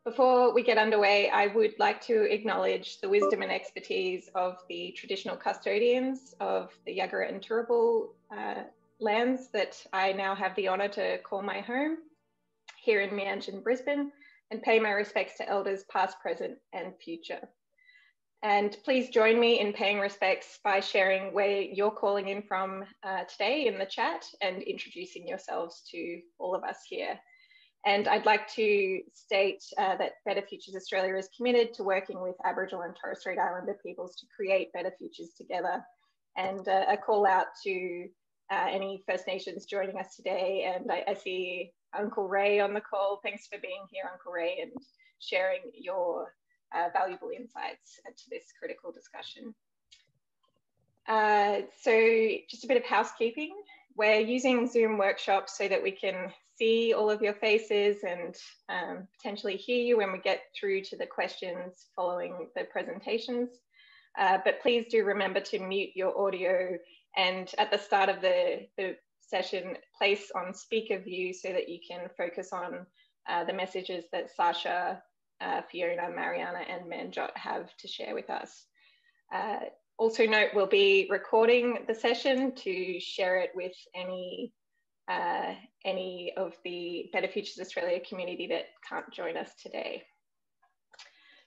Before we get underway, I would like to acknowledge the wisdom and expertise of the traditional custodians of the Yagara and Turrbal lands that I now have the honour to call my home here in Manjyot in Brisbane, and pay my respects to elders past, present and future. And please join me in paying respects by sharing where you're calling in from today in the chat and introducing yourselves to all of us here. And I'd like to state that Better Futures Australia is committed to working with Aboriginal and Torres Strait Islander peoples to create better futures together. And a call out to any First Nations joining us today. And I see Uncle Ray on the call. Thanks for being here, Uncle Ray, and sharing your valuable insights to this critical discussion. So just a bit of housekeeping. We're using Zoom workshops so that we can see all of your faces and potentially hear you when we get through to the questions following the presentations. But please do remember to mute your audio, and at the start of the session, place on speaker view so that you can focus on the messages that Sasha, Fiona, Mariana and Manjyot have to share with us. Also note, we'll be recording the session to share it with any of the Better Futures Australia community that can't join us today.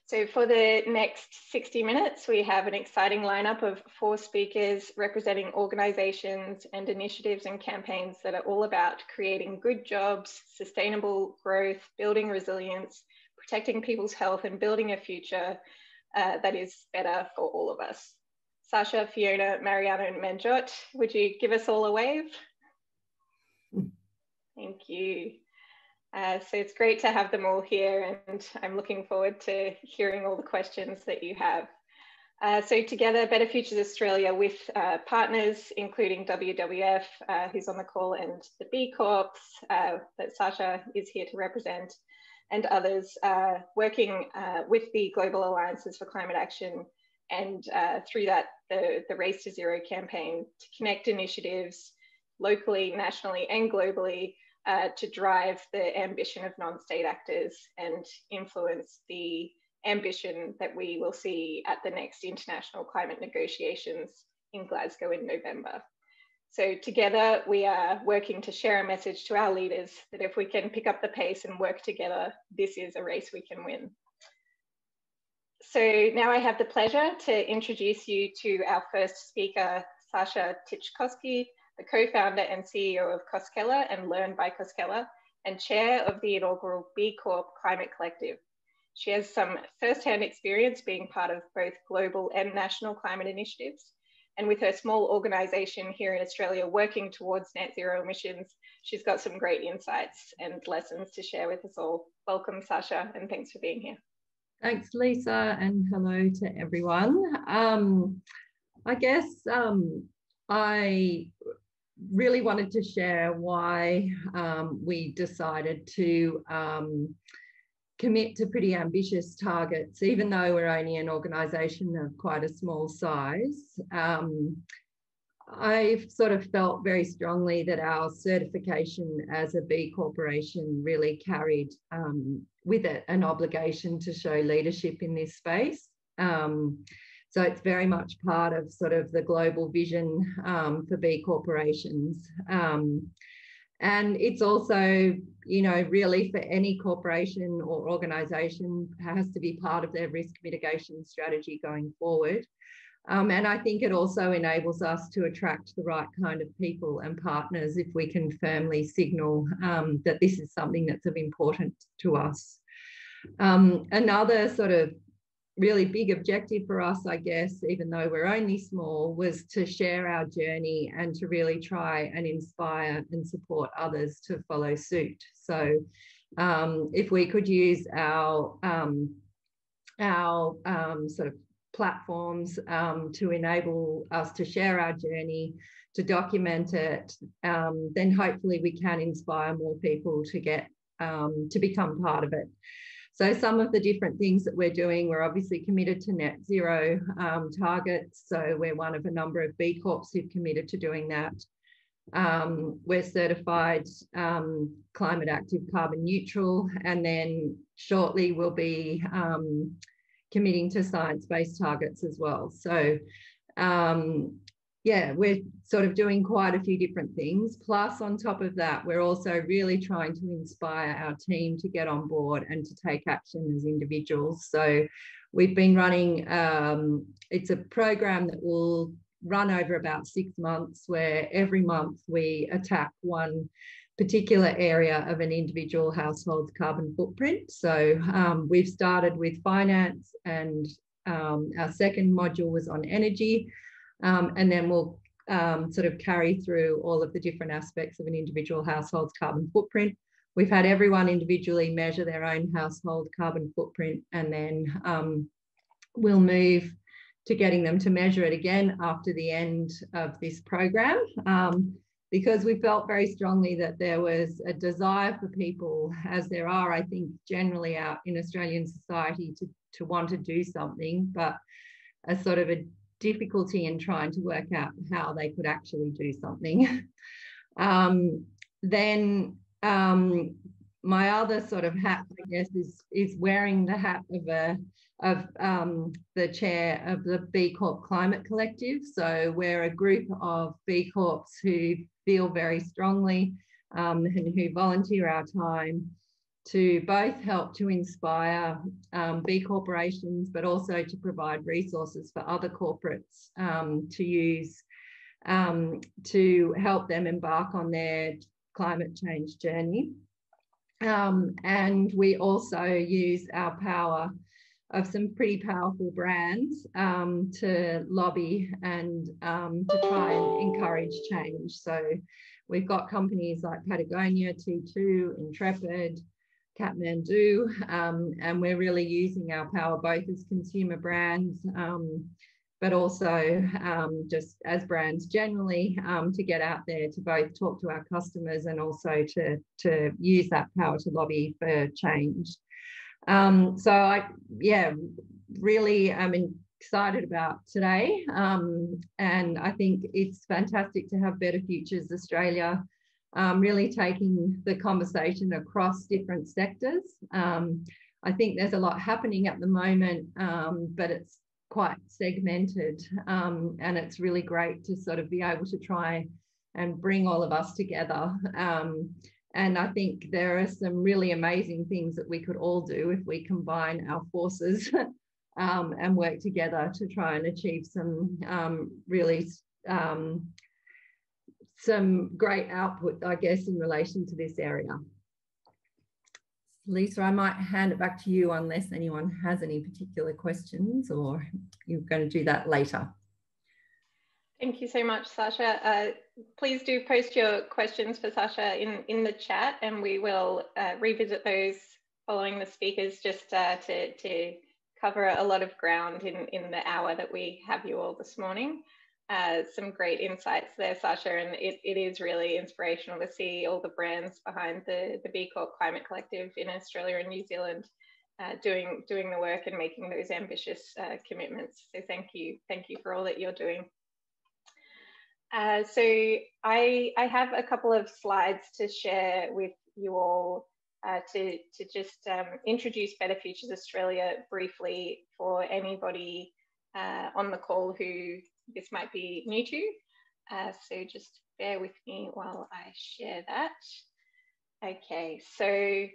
So for the next 60 minutes, we have an exciting lineup of 4 speakers representing organisations and initiatives and campaigns that are all about creating good jobs, sustainable growth, building resilience, protecting people's health and building a future that is better for all of us. Sasha, Fiona, Mariana and Manjyot, would you give us all a wave? Thank you. So it's great to have them all here, and I'm looking forward to hearing all the questions that you have. So together, Better Futures Australia with partners, including WWF, who's on the call, and the B Corps that Sasha is here to represent, and others working with the Global Alliances for Climate Action, and through that, the Race to Zero campaign to connect initiatives locally, nationally and globally to drive the ambition of non-state actors and influence the ambition that we will see at the next international climate negotiations in Glasgow in November. So together we are working to share a message to our leaders that if we can pick up the pace and work together, this is a race we can win. So now I have the pleasure to introduce you to our first speaker, Sasha Titchkosky, the co-founder and CEO of Koskela and Learn by Koskela, and chair of the inaugural B Corp Climate Collective. She has some first-hand experience being part of both global and national climate initiatives. And with her small organisation here in Australia working towards net zero emissions, she's got some great insights and lessons to share with us all. Welcome, Sasha, and thanks for being here. Thanks, Lisa, and hello to everyone. I guess I really wanted to share why we decided to commit to pretty ambitious targets, even though we're only an organisation of quite a small size. I've sort of felt very strongly that our certification as a B Corporation really carried with it an obligation to show leadership in this space. So it's very much part of sort of the global vision for B corporations. And it's also, you know, really for any corporation or organisation has to be part of their risk mitigation strategy going forward. And I think it also enables us to attract the right kind of people and partners if we can firmly signal that this is something that's of importance to us. Another sort of really big objective for us, I guess, even though we're only small, was to share our journey and to really try and inspire and support others to follow suit. So if we could use our sort of platforms to enable us to share our journey, to document it, then hopefully we can inspire more people to get to become part of it. So some of the different things that we're doing, we're obviously committed to net zero targets. So we're one of a number of B Corps who've committed to doing that. We're certified climate active, carbon neutral, and then shortly we'll be committing to science-based targets as well. So yeah, we're sort of doing quite a few different things. Plus, on top of that, we're also really trying to inspire our team to get on board and to take action as individuals. So we've been running, it's a program that will run over about 6 months, where every month we attack one particular area of an individual household's carbon footprint. So we've started with finance, and our second module was on energy. And then we'll sort of carry through all of the different aspects of an individual household's carbon footprint. We've had everyone individually measure their own household carbon footprint, and then we'll move to getting them to measure it again after the end of this program, because we felt very strongly that there was a desire for people, as there are, I think, generally out in Australian society, to want to do something, but a sort of a difficulty in trying to work out how they could actually do something. Then my other sort of hat, I guess, is wearing the hat of the chair of the B Corp Climate Collective. So we're a group of B Corps who feel very strongly and who volunteer our time to both help to inspire B corporations, but also to provide resources for other corporates to use to help them embark on their climate change journey. And we also use our power of some pretty powerful brands to lobby and to try and encourage change. So we've got companies like Patagonia, T2, Intrepid, Kathmandu, and we're really using our power both as consumer brands, but also just as brands generally, to get out there to both talk to our customers and also to use that power to lobby for change. So I, yeah, really I'm excited about today, and I think it's fantastic to have Better Futures Australia really taking the conversation across different sectors. I think there's a lot happening at the moment, but it's quite segmented, and it's really great to sort of be able to try and bring all of us together. And I think there are some really amazing things that we could all do if we combine our forces and work together to try and achieve some really some great output, I guess, in relation to this area. Lisa, I might hand it back to you unless anyone has any particular questions, or you're going to do that later. Thank you so much, Sasha. Please do post your questions for Sasha in the chat, and we will revisit those following the speakers, just to cover a lot of ground in the hour that we have you all this morning. Some great insights there, Sasha, and it is really inspirational to see all the brands behind the B Corp Climate Collective in Australia and New Zealand doing the work and making those ambitious commitments. So thank you for all that you're doing. So I have a couple of slides to share with you all to just introduce Better Futures Australia briefly for anybody on the call who this might be new to. So just bear with me while I share that. Okay, so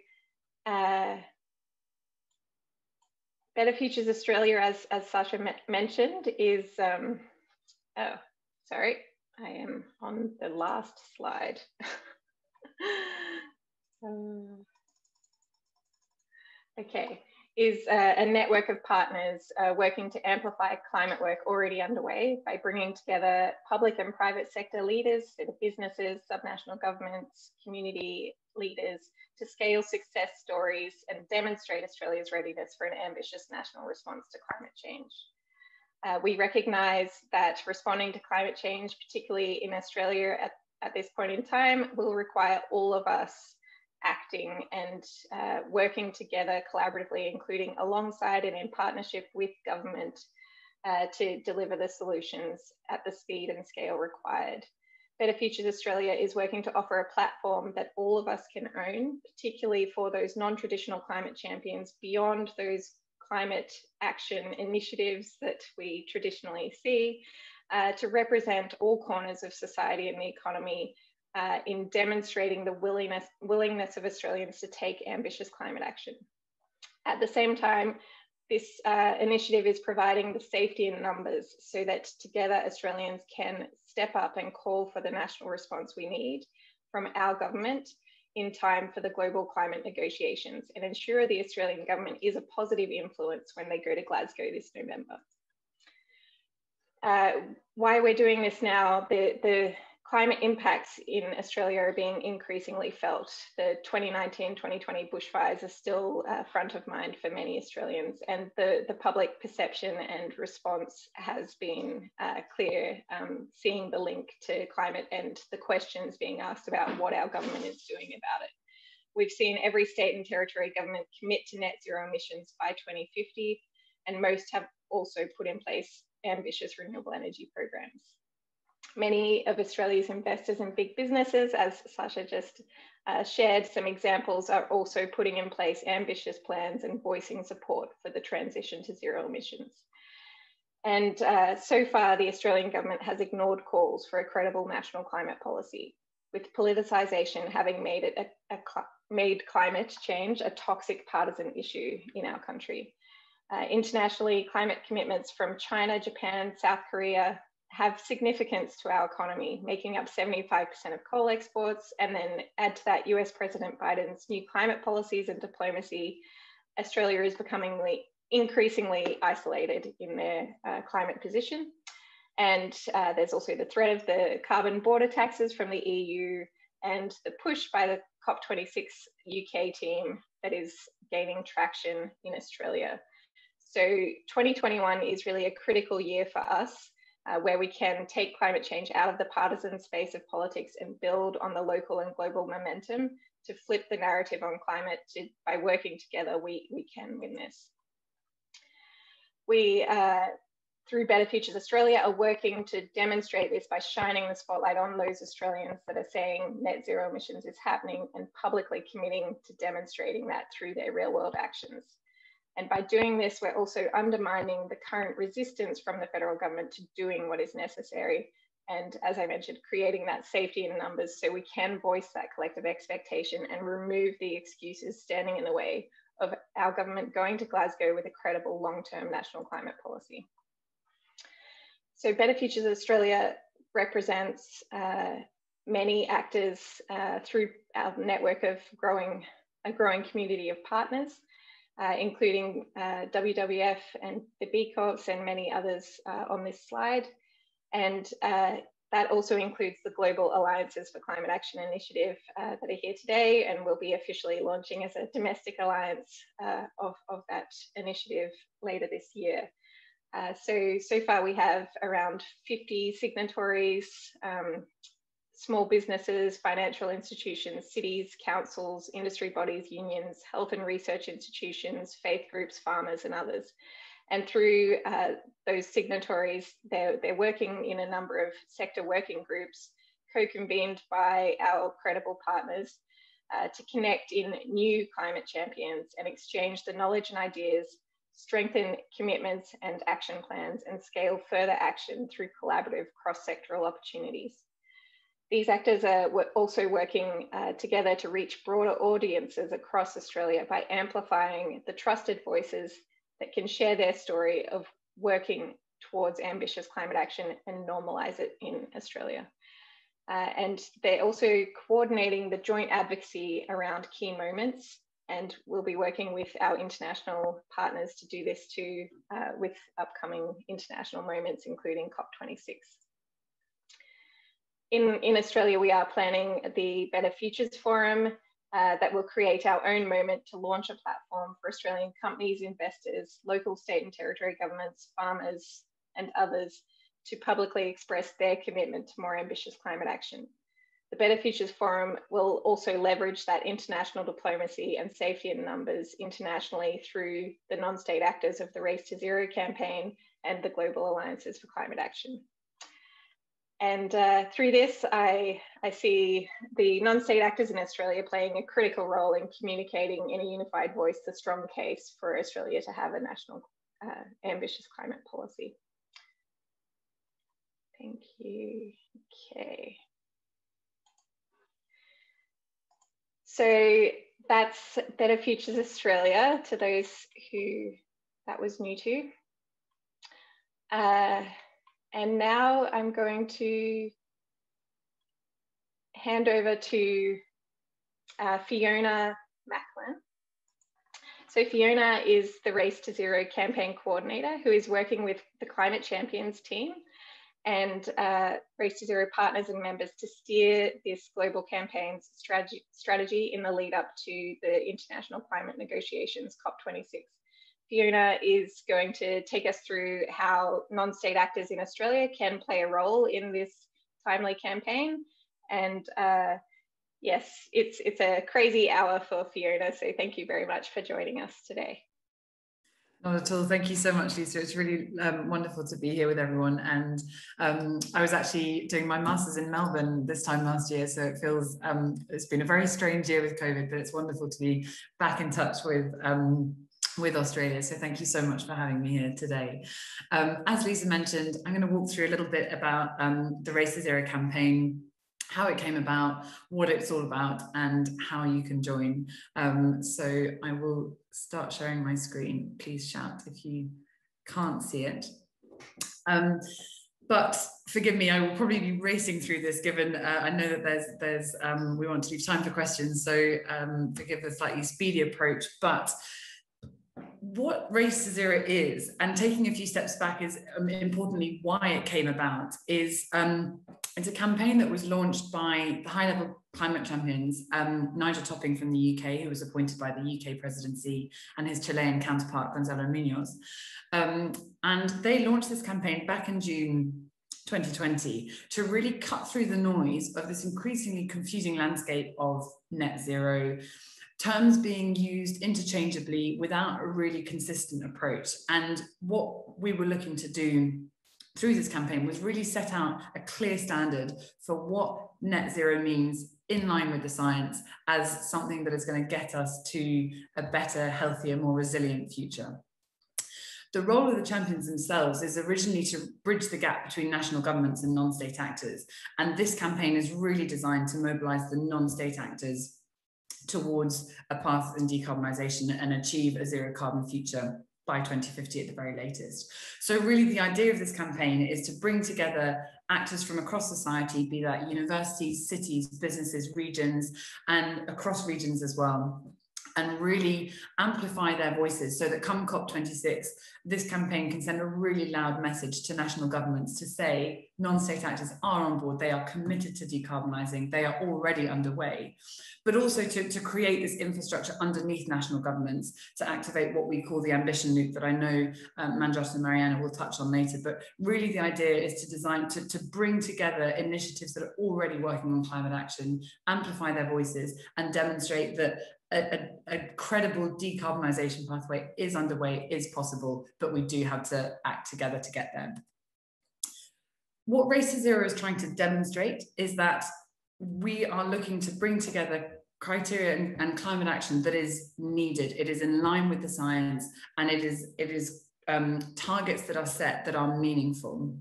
Better Futures Australia, as Sasha mentioned, is, oh, sorry, I am on the last slide. Okay, is a network of partners working to amplify climate work already underway by bringing together public and private sector leaders, so the businesses, subnational governments, community leaders, to scale success stories and demonstrate Australia's readiness for an ambitious national response to climate change. We recognise that responding to climate change, particularly in Australia at this point in time, will require all of us acting and working together collaboratively, including alongside and in partnership with government to deliver the solutions at the speed and scale required. Better Futures Australia is working to offer a platform that all of us can own, particularly for those non-traditional climate champions beyond those climate action initiatives that we traditionally see, to represent all corners of society and the economy in demonstrating the willingness of Australians to take ambitious climate action. At the same time, this initiative is providing the safety in numbers so that together Australians can step up and call for the national response we need from our government in time for the global climate negotiations and ensure the Australian government is a positive influence when they go to Glasgow this November. Why we're doing this now, the climate impacts in Australia are being increasingly felt. The 2019-2020 bushfires are still front of mind for many Australians, and the public perception and response has been clear, seeing the link to climate and the questions being asked about what our government is doing about it. We've seen every state and territory government commit to net zero emissions by 2050, and most have also put in place ambitious renewable energy programs. Many of Australia's investors and big businesses, as Sasha just shared some examples, are also putting in place ambitious plans and voicing support for the transition to zero emissions. And so far, the Australian government has ignored calls for a credible national climate policy, with politicisation having made climate change a toxic partisan issue in our country. Internationally, climate commitments from China, Japan, South Korea have significance to our economy, making up 75% of coal exports, and then add to that US President Biden's new climate policies and diplomacy, Australia is becoming increasingly isolated in their climate position. And there's also the threat of the carbon border taxes from the EU and the push by the COP26 UK team that is gaining traction in Australia. So 2021 is really a critical year for us, where we can take climate change out of the partisan space of politics and build on the local and global momentum to flip the narrative on climate. By working together, we can win this. We, through Better Futures Australia, are working to demonstrate this by shining the spotlight on those Australians that are saying net zero emissions is happening and publicly committing to demonstrating that through their real world actions. And by doing this, we're also undermining the current resistance from the federal government to doing what is necessary. And as I mentioned, creating that safety in numbers so we can voice that collective expectation and remove the excuses standing in the way of our government going to Glasgow with a credible long-term national climate policy. So Better Futures Australia represents many actors through our network of a growing community of partners. Including WWF and the B Corps and many others on this slide. And that also includes the Global Alliances for Climate Action Initiative that are here today and will be officially launching as a domestic alliance of that initiative later this year. So far we have around 50 signatories, small businesses, financial institutions, cities, councils, industry bodies, unions, health and research institutions, faith groups, farmers, and others. And through those signatories, they're working in a number of sector working groups, co-convened by our credible partners to connect in new climate champions and exchange the knowledge and ideas, strengthen commitments and action plans, and scale further action through collaborative cross-sectoral opportunities. These actors are also working together to reach broader audiences across Australia by amplifying the trusted voices that can share their story of working towards ambitious climate action and normalise it in Australia. And they're also coordinating the joint advocacy around key moments, and we'll be working with our international partners to do this too with upcoming international moments, including COP26. In Australia, we are planning the Better Futures Forum that will create our own moment to launch a platform for Australian companies, investors, local, state and territory governments, farmers and others to publicly express their commitment to more ambitious climate action. The Better Futures Forum will also leverage that international diplomacy and safety in numbers internationally through the non-state actors of the Race to Zero campaign and the Global Alliances for Climate Action. And through this, I see the non-state actors in Australia playing a critical role in communicating in a unified voice the strong case for Australia to have a national ambitious climate policy. Thank you. Okay. So that's Better Futures Australia, to those who that was new to. And now I'm going to hand over to Fiona Macklin. So Fiona is the Race to Zero campaign coordinator who is working with the Climate Champions team and Race to Zero partners and members to steer this global campaign's strategy in the lead up to the international climate negotiations, COP26. Fiona is going to take us through how non-state actors in Australia can play a role in this timely campaign. And yes, it's a crazy hour for Fiona, so thank you very much for joining us today. Not at all. Thank you so much, Lisa. It's really wonderful to be here with everyone. And I was actually doing my master's in Melbourne this time last year, so it feels it's been a very strange year with COVID, but it's wonderful to be back in touch with Australia. So thank you so much for having me here today. As Lisa mentioned, I'm going to walk through a little bit about the Race to Zero campaign, how it came about, what it's all about, and how you can join. So I will start sharing my screen. Please shout if you can't see it. But forgive me, I will probably be racing through this given I know that we want to leave time for questions, so forgive the slightly speedy approach. But what Race to Zero is, and taking a few steps back is importantly why it came about, is it's a campaign that was launched by the high-level climate champions, Nigel Topping from the UK, who was appointed by the UK presidency, and his Chilean counterpart, Gonzalo Munoz. And they launched this campaign back in June 2020 to really cut through the noise of this increasingly confusing landscape of net zero, terms being used interchangeably without a really consistent approach. And what we were looking to do through this campaign was really set out a clear standard for what net zero means in line with the science as something that is going to get us to a better, healthier, more resilient future. The role of the champions themselves is originally to bridge the gap between national governments and non-state actors. And this campaign is really designed to mobilize the non-state actors towards a path in decarbonisation and achieve a zero carbon future by 2050 at the very latest. So really the idea of this campaign is to bring together actors from across society, be that universities, cities, businesses, regions, and across regions as well, and really amplify their voices so that come COP26, this campaign can send a really loud message to national governments to say non-state actors are on board, they are committed to decarbonising, they are already underway, but also to create this infrastructure underneath national governments to activate what we call the ambition loop that I know Manjyot and Mariana will touch on later. But really the idea is to design, to bring together initiatives that are already working on climate action, amplify their voices and demonstrate that a credible decarbonisation pathway is underway, is possible, but we do have to act together to get there. What Race to Zero is trying to demonstrate is that we are looking to bring together criteria and climate action that is needed. It is in line with the science, and it is targets that are set that are meaningful.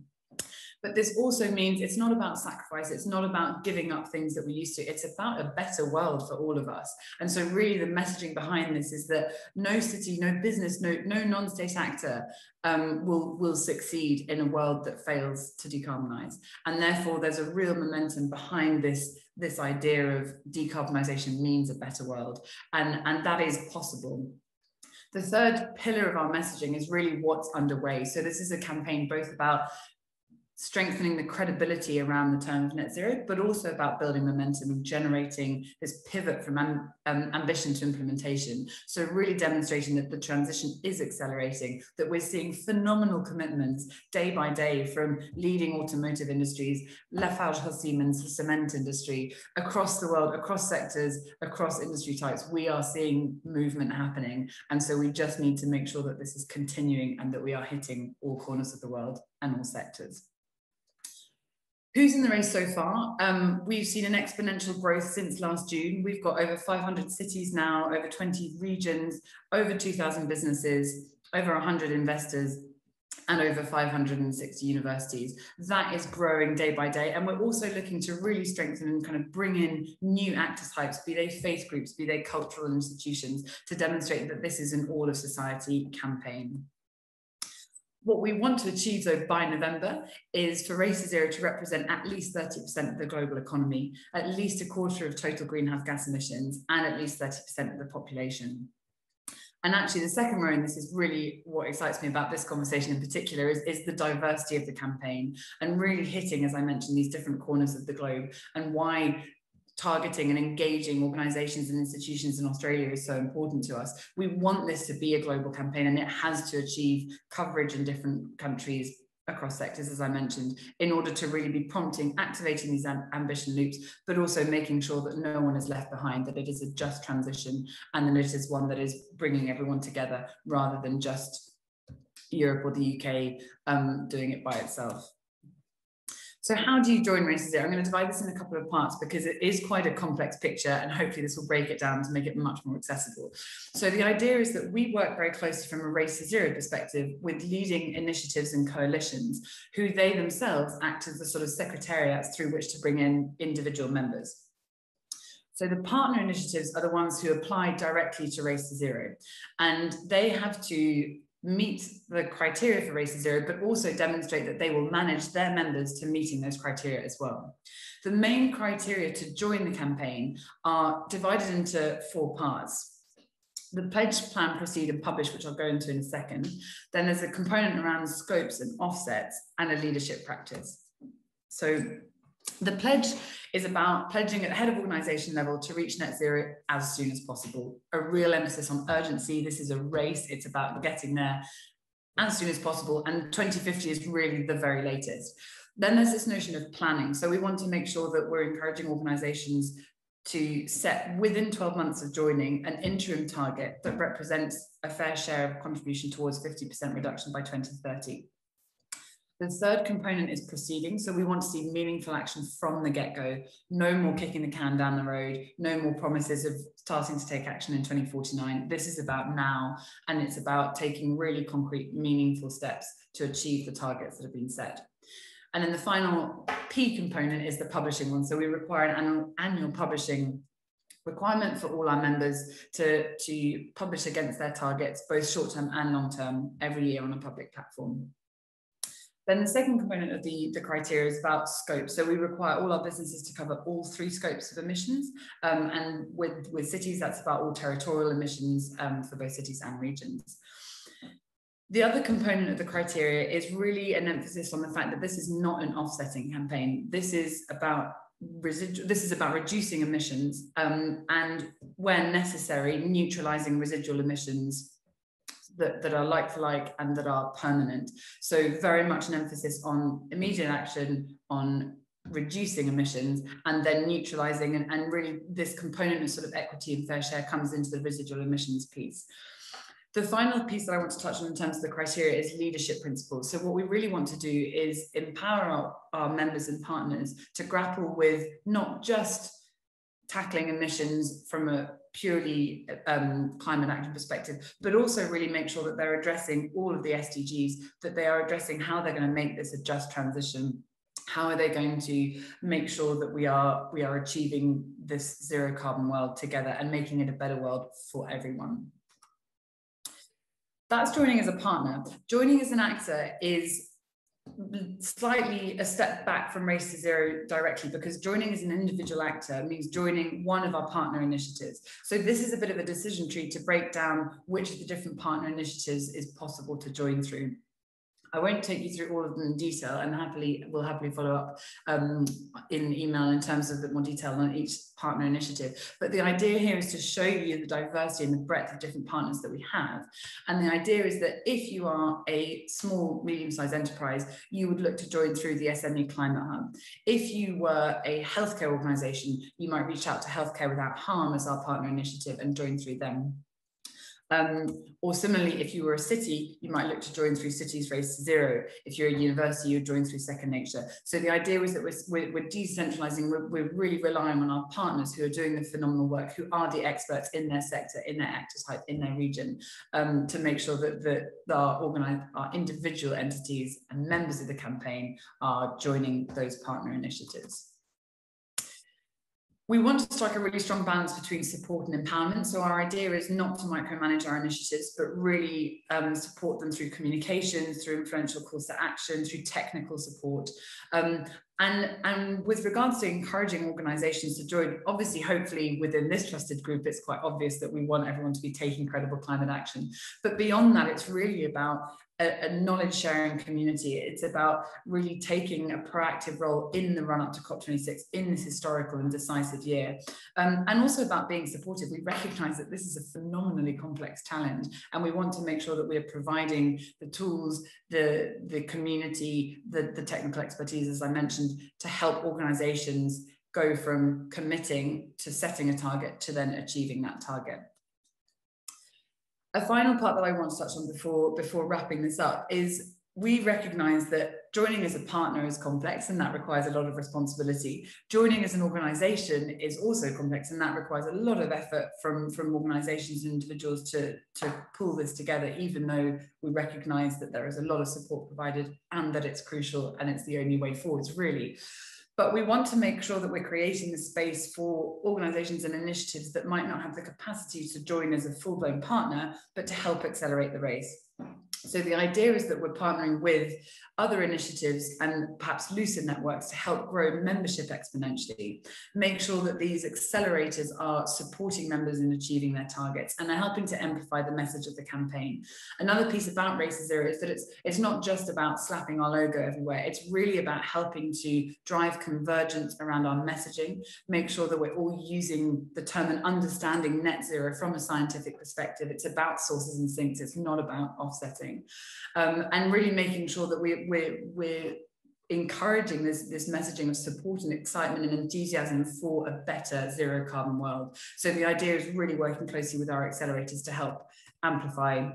But this also means it's not about sacrifice, it's not about giving up things that we used to, it's about a better world for all of us. And so really the messaging behind this is that no city, no business, no non-state actor will succeed in a world that fails to decarbonise. And therefore there's a real momentum behind this idea of decarbonisation means a better world, and that is possible. The third pillar of our messaging is really what's underway. So this is a campaign both about strengthening the credibility around the term of net zero, but also about building momentum and generating this pivot from ambition to implementation. So really demonstrating that the transition is accelerating, that we're seeing phenomenal commitments day by day from leading automotive industries, LafargeHolcim's cement industry, across the world, across sectors, across industry types. We are seeing movement happening. And so we just need to make sure that this is continuing and that we are hitting all corners of the world and all sectors. Who's in the race so far? We've seen an exponential growth since last June. We've got over 500 cities now, over 20 regions, over 2,000 businesses, over 100 investors, and over 560 universities. That is growing day by day. And we're also looking to really strengthen and kind of bring in new actor types, be they faith groups, be they cultural institutions, to demonstrate that this is an all of society campaign. What we want to achieve, though, by November is for Race to Zero to represent at least 30% of the global economy, at least a quarter of total greenhouse gas emissions, and at least 30% of the population. And actually, the second row, and this is really what excites me about this conversation in particular, is the diversity of the campaign, and really hitting, as I mentioned, these different corners of the globe, and why targeting and engaging organisations and institutions in Australia is so important to us. We want this to be a global campaign, and it has to achieve coverage in different countries across sectors, as I mentioned, in order to really be prompting, activating these ambition loops, but also making sure that no one is left behind, that it is a just transition, and that it is one that is bringing everyone together rather than just Europe or the UK doing it by itself. So how do you join Race to Zero? I'm going to divide this in a couple of parts because it is quite a complex picture, and hopefully this will break it down to make it much more accessible. So the idea is that we work very closely from a Race to Zero perspective with leading initiatives and coalitions who they themselves act as the sort of secretariats through which to bring in individual members. So the partner initiatives are the ones who apply directly to Race to Zero, and they have to meet the criteria for Race to Zero, but also demonstrate that they will manage their members to meeting those criteria as well. The main criteria to join the campaign are divided into 4 parts. The pledge, plan, proceed, and publish, which I'll go into in a second. Then there's a component around scopes and offsets, and a leadership practice. So the pledge is about pledging at head of organisation level to reach net zero as soon as possible. A real emphasis on urgency. This is a race. It's about getting there as soon as possible. And 2050 is really the very latest. Then there's this notion of planning. So we want to make sure that we're encouraging organisations to set within 12 months of joining an interim target that represents a fair share of contribution towards 50% reduction by 2030. The third component is proceeding. So we want to see meaningful action from the get-go. No more kicking the can down the road. No more promises of starting to take action in 2049. This is about now, and it's about taking really concrete, meaningful steps to achieve the targets that have been set. And then the final P component is the publishing one. So we require an annual publishing requirement for all our members to publish against their targets, both short-term and long-term, every year on a public platform. Then the second component of the criteria is about scope. So we require all our businesses to cover all 3 scopes of emissions. And with cities, that's about all territorial emissions for both cities and regions. The other component of the criteria is really an emphasis on the fact that this is not an offsetting campaign. This is about reducing emissions and, when necessary, neutralising residual emissions that are like for like and that are permanent. So very much an emphasis on immediate action, on reducing emissions, and then neutralising, and really this component of sort of equity and fair share comes into the residual emissions piece. The final piece that I want to touch on in terms of the criteria is leadership principles. So what we really want to do is empower our members and partners to grapple with not just tackling emissions from a purely climate action perspective, but also really make sure that they're addressing all of the SDGs, that they are addressing how they're going to make this a just transition. How are they going to make sure that we are achieving this zero carbon world together and making it a better world for everyone? That's joining as a partner. Joining as an actor is slightly a step back from Race to Zero directly, because joining as an individual actor means joining one of our partner initiatives. So this is a bit of a decision tree to break down which of the different partner initiatives is possible to join through. I won't take you through all of them in detail, and we'll happily follow up in email in terms of a bit more detail on each partner initiative. But the idea here is to show you the diversity and the breadth of different partners that we have. And the idea is that if you are a small, medium-sized enterprise, you would look to join through the SME Climate Hub. If you were a healthcare organisation, you might reach out to Healthcare Without Harm as our partner initiative and join through them. Or similarly, if you were a city, you might look to join through Cities Race to Zero. If you're a university, you'd join through Second Nature. So the idea was that we're decentralizing, we're really relying on our partners who are doing the phenomenal work, who are the experts in their sector, in their actor type, in their region, to make sure that our individual entities and members of the campaign are joining those partner initiatives. We want to strike a really strong balance between support and empowerment. So our idea is not to micromanage our initiatives, but really support them through communication, through influential calls to action, through technical support. And with regards to encouraging organisations to join, obviously, hopefully within this trusted group, it's quite obvious that we want everyone to be taking credible climate action. But beyond that, it's really about a knowledge sharing community. It's about really taking a proactive role in the run up to COP26 in this historical and decisive year. And also about being supportive. We recognise that this is a phenomenally complex challenge, and we want to make sure that we are providing the tools, the community, the technical expertise, as I mentioned, to help organisations go from committing to setting a target to then achieving that target. A final part that I want to touch on before wrapping this up is we recognise that joining as a partner is complex, and that requires a lot of responsibility. Joining as an organisation is also complex, and that requires a lot of effort from organisations and individuals to pull this together, even though we recognise that there is a lot of support provided and that it's crucial and it's the only way forwards, really. But we want to make sure that we're creating a space for organisations and initiatives that might not have the capacity to join as a full-blown partner, but to help accelerate the race. So the idea is that we're partnering with other initiatives and perhaps looser networks to help grow membership exponentially, make sure that these accelerators are supporting members in achieving their targets and are helping to amplify the message of the campaign. Another piece about Race to Zero is that it's not just about slapping our logo everywhere. It's really about helping to drive convergence around our messaging, make sure that we're all using the term and understanding net zero from a scientific perspective. It's about sources and sinks. It's not about offsetting. And really making sure that we're encouraging this messaging of support and excitement and enthusiasm for a better zero carbon world. So the idea is really working closely with our accelerators to help amplify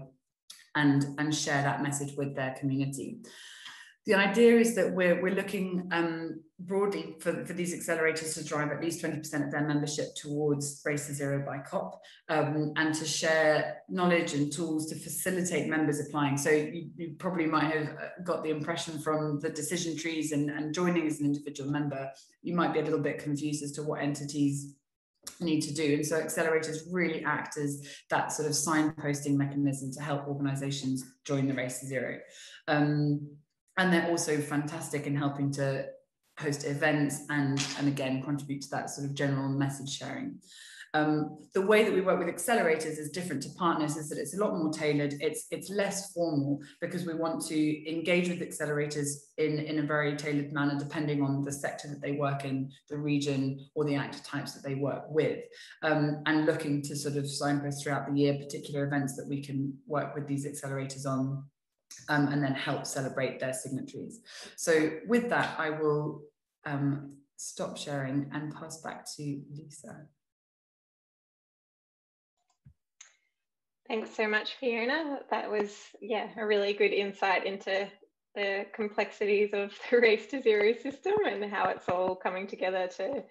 and share that message with their community. The idea is that we're looking broadly for these accelerators to drive at least 20% of their membership towards Race to Zero by COP, and to share knowledge and tools to facilitate members applying. So you probably might have got the impression from the decision trees and joining as an individual member, you might be a little bit confused as to what entities need to do. And so accelerators really act as that sort of signposting mechanism to help organizations join the Race to Zero. And they're also fantastic in helping to host events and again, contribute to that sort of general message sharing. The way that we work with accelerators is different to partners, is that it's a lot more tailored, it's less formal, because we want to engage with accelerators in a very tailored manner, depending on the sector that they work in, the region, or the actor types that they work with, and looking to sort of signpost throughout the year particular events that we can work with these accelerators on, and then help celebrate their signatories. So with that, I will stop sharing and pass back to Lisa. Thanks so much, Fiona. That was, yeah, a really good insight into the complexities of the Race to Zero system and how it's all coming together to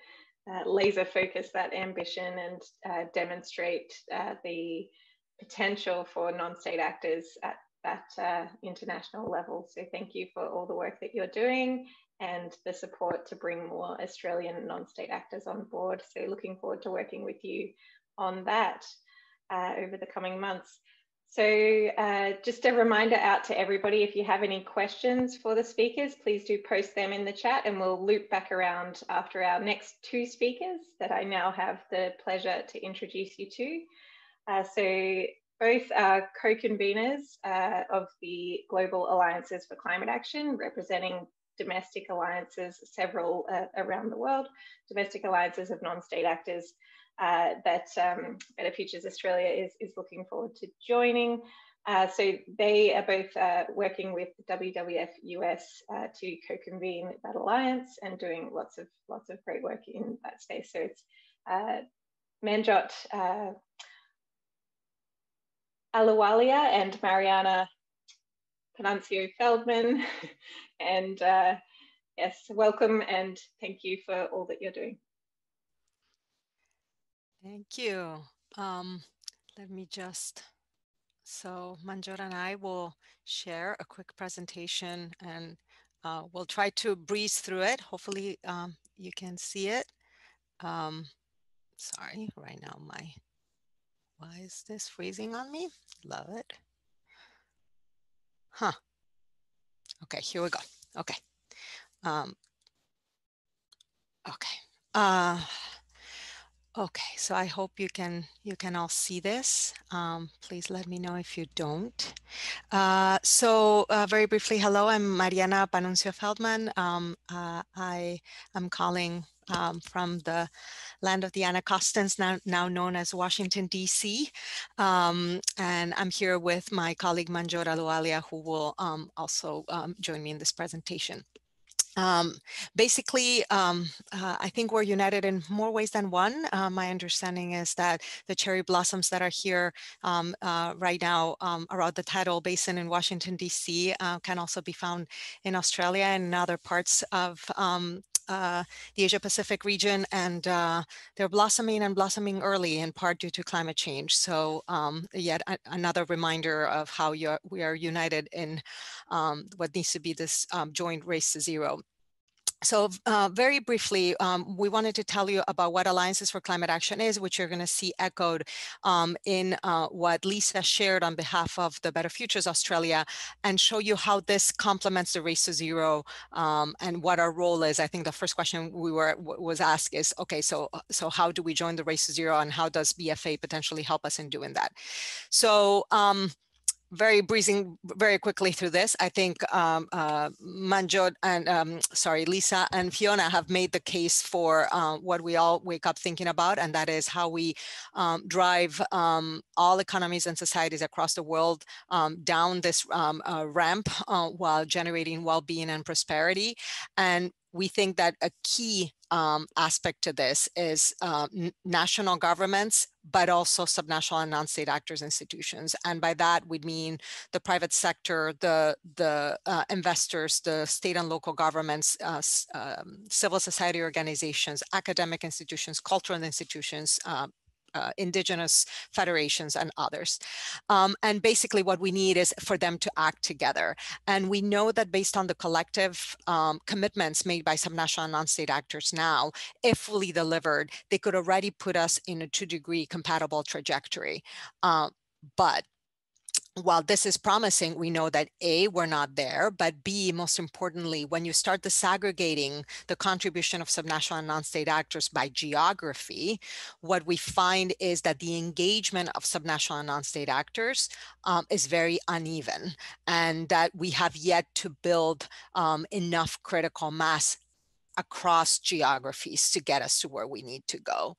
laser focus that ambition and demonstrate the potential for non-state actors at that international level. So thank you for all the work that you're doing and the support to bring more Australian non-state actors on board. So looking forward to working with you on that over the coming months. So just a reminder out to everybody, if you have any questions for the speakers, please do post them in the chat and we'll loop back around after our next two speakers that I now have the pleasure to introduce you to. So both are co-conveners of the Global Alliances for Climate Action, representing domestic alliances, several around the world, domestic alliances of non-state actors that Better Futures Australia is looking forward to joining. So they are both working with WWF US to co-convene that alliance and doing lots of great work in that space. So it's Manjyot, Ahluwalia and Mariana Panuncio-Feldman. And yes, welcome and thank you for all that you're doing. Thank you. Let me just, so Manjyot and I will share a quick presentation and we'll try to breeze through it. Hopefully you can see it. Sorry, right now why is this freezing on me? Love it. Huh. Okay, here we go. Okay. Okay. Okay, so I hope you can all see this. Please let me know if you don't. So very briefly, hello, I'm Mariana Panuncio-Feldman. I am calling from the land of the Anacostans, now known as Washington, D.C. And I'm here with my colleague Manjyot Ahluwalia, who will also join me in this presentation. Basically, I think we're united in more ways than one. My understanding is that the cherry blossoms that are here right now around the tidal basin in Washington, D.C. Can also be found in Australia and in other parts of the Asia Pacific region, and they're blossoming and blossoming early, in part due to climate change. So yet another reminder of how we are united in what needs to be this joint race to zero. So very briefly, we wanted to tell you about what Alliances for Climate Action is, which you're going to see echoed in what Lisa shared on behalf of the Better Futures Australia, and show you how this complements the Race to Zero and what our role is. I think the first question was asked is, okay, so how do we join the Race to Zero, and how does BFA potentially help us in doing that? So breezing very quickly through this, I think Manjyot and Lisa and Fiona have made the case for what we all wake up thinking about, and that is how we drive all economies and societies across the world down this ramp while generating well-being and prosperity. And we think that a key aspect to this is national governments, but also subnational and non-state actors, institutions. And by that, we mean the private sector, the investors, the state and local governments, civil society organizations, academic institutions, cultural institutions, indigenous federations and others. And basically what we need is for them to act together. And we know that based on the collective commitments made by subnational and non-state actors now, if fully delivered, they could already put us in a 2-degree compatible trajectory. But while this is promising, we know that A, we're not there, but B, most importantly, when you start disaggregating the contribution of subnational and non-state actors by geography, what we find is that the engagement of subnational and non-state actors is very uneven, and that we have yet to build enough critical mass across geographies to get us to where we need to go.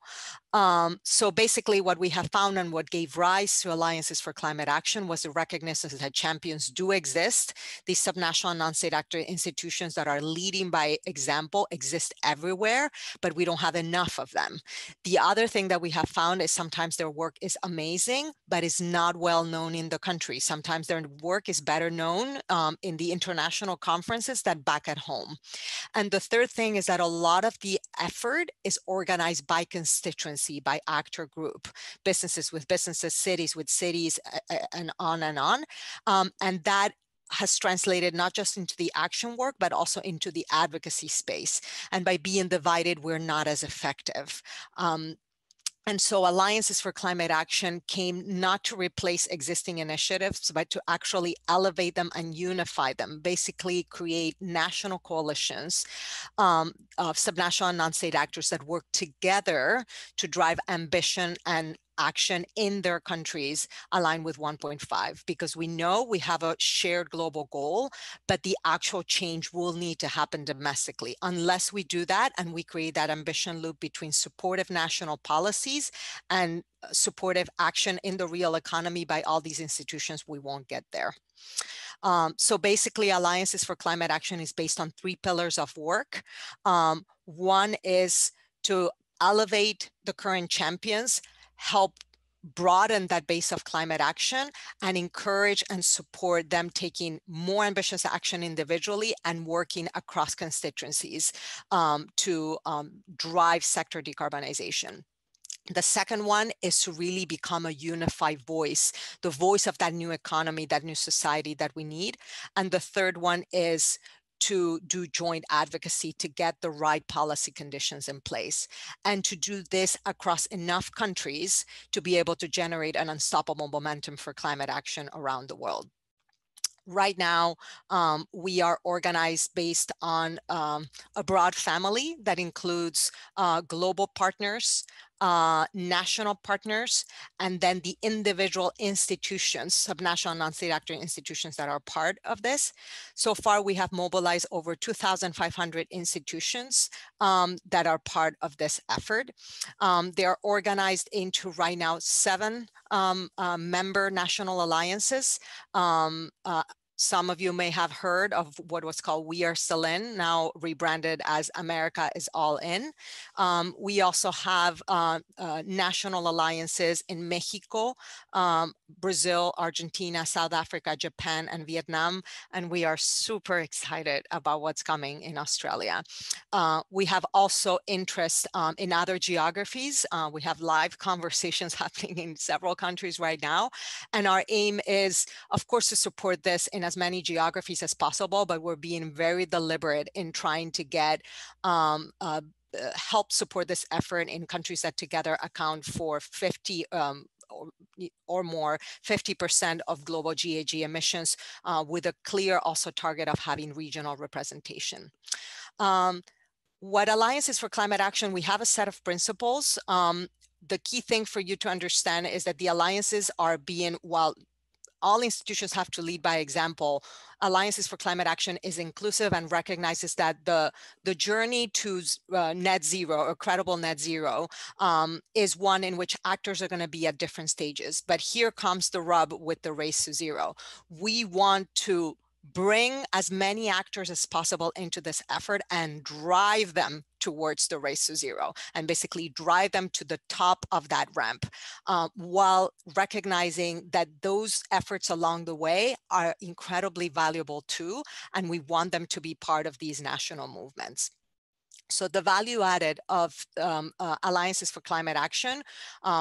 So basically what we have found and what gave rise to Alliances for Climate Action was the recognition that champions do exist. These subnational and non-state actor institutions that are leading by example exist everywhere, but we don't have enough of them. The other thing that we have found is sometimes their work is amazing, but is not well known in the country. Sometimes their work is better known in the international conferences than back at home. And the third thing is that a lot of the effort is organized by constituency, by actor group, businesses with businesses, cities with cities, and on and on. And that has translated not just into the action work, but also into the advocacy space. And by being divided, we're not as effective. And so Alliances for Climate Action came not to replace existing initiatives, but to actually elevate them and unify them, basically create national coalitions of subnational and non-state actors that work together to drive ambition and action in their countries aligned with 1.5, because we know we have a shared global goal, but the actual change will need to happen domestically. Unless we do that and we create that ambition loop between supportive national policies and supportive action in the real economy by all these institutions, we won't get there. So basically, Alliances for Climate Action is based on 3 pillars of work. One is to elevate the current champions, help broaden that base of climate action and encourage and support them taking more ambitious action individually and working across constituencies to drive sector decarbonization. The second one is to really become a unified voice, the voice of that new economy, that new society that we need. And the third one is to do joint advocacy to get the right policy conditions in place, and to do this across enough countries to be able to generate an unstoppable momentum for climate action around the world. Right now, we are organized based on a broad family that includes global partners, national partners, and then the individual institutions, subnational non-state actor institutions that are part of this. So far, we have mobilized over 2,500 institutions that are part of this effort. They are organized into right now 7 member national alliances. Some of you may have heard of what was called We Are Still In, now rebranded as America is All In. We also have national alliances in Mexico, Brazil, Argentina, South Africa, Japan, and Vietnam. And we are super excited about what's coming in Australia. We have also interest in other geographies. We have live conversations happening in several countries right now. And our aim is, of course, to support this in as many geographies as possible, but we're being very deliberate in trying to get help support this effort in countries that together account for 50 or more, 50% of global GHG emissions, with a clear also target of having regional representation. What Alliances for Climate Action, we have a set of principles. The key thing for you to understand is that the alliances are being, while all institutions have to lead by example, Alliances for Climate Action is inclusive and recognizes that the journey to net zero, or credible net zero, is one in which actors are going to be at different stages. But here comes the rub with the race to zero. We want to bring as many actors as possible into this effort and drive them towards the race to zero, and basically drive them to the top of that ramp, while recognizing that those efforts along the way are incredibly valuable too, and we want them to be part of these national movements. So the value added of Alliances for Climate Action,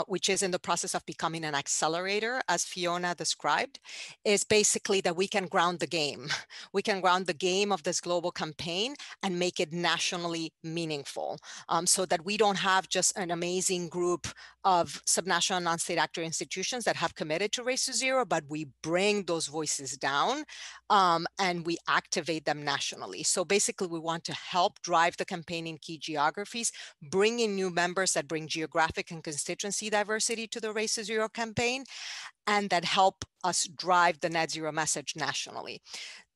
which is in the process of becoming an accelerator, as Fiona described, is basically that we can ground the game. We can ground the game of this global campaign and make it nationally meaningful, so that we don't have just an amazing group of subnational non-state actor institutions that have committed to race to zero, but we bring those voices down and we activate them nationally. So basically, we want to help drive the campaign in key geographies, bring in new members that bring geographic and constituency diversity to the Race to Zero campaign, and that help us drive the net zero message nationally.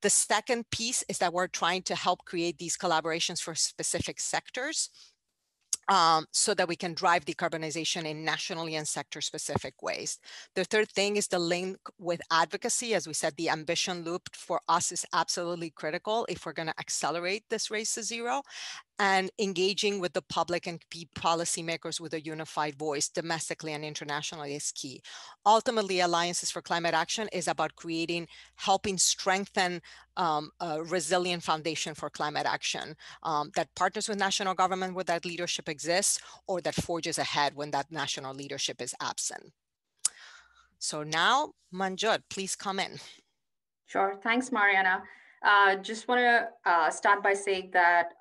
The second piece is that we're trying to help create these collaborations for specific sectors, so that we can drive decarbonization in nationally and sector-specific ways. The third thing is the link with advocacy. As we said, the ambition loop for us is absolutely critical if we're going to accelerate this race to zero. And engaging with the public and policymakers with a unified voice domestically and internationally is key. Ultimately, Alliances for Climate Action is about helping strengthen a resilient foundation for climate action that partners with national government where that leadership exists, or that forges ahead when that national leadership is absent. So now, Manjyot, please come in. Sure, thanks, Mariana. Just want to start by saying that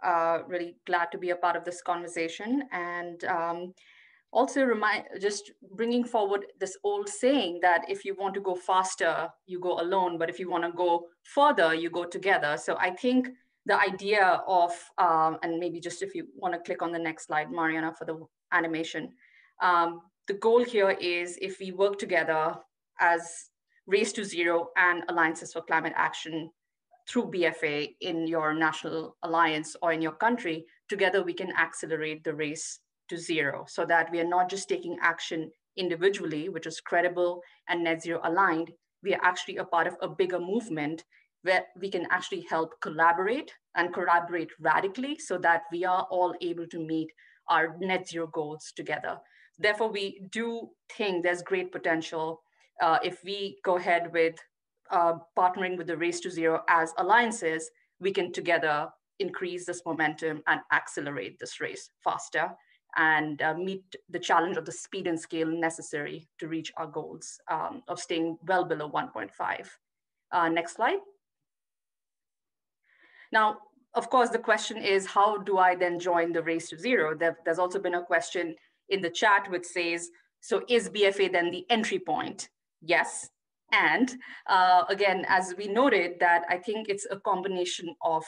really glad to be a part of this conversation, and also just bringing forward this old saying that if you want to go faster, you go alone, but if you want to go further, you go together. So I think the idea of, and maybe just if you want to click on the next slide, Mariana, for the animation, the goal here is if we work together as Race to Zero and Alliances for Climate Action through BFA in your national alliance or in your country, together we can accelerate the race to zero, so that we are not just taking action individually, which is credible and net zero aligned. We are actually a part of a bigger movement where we can actually help collaborate and collaborate radically, so that we are all able to meet our net zero goals together. Therefore, we do think there's great potential if we go ahead with partnering with the Race to Zero as alliances, we can together increase this momentum and accelerate this race faster and meet the challenge of the speed and scale necessary to reach our goals of staying well below 1.5. Next slide. Now, of course, the question is, how do I then join the Race to Zero? There's also been a question in the chat which says, so is BFA then the entry point? Yes. And again, as we noted, that I think it's a combination of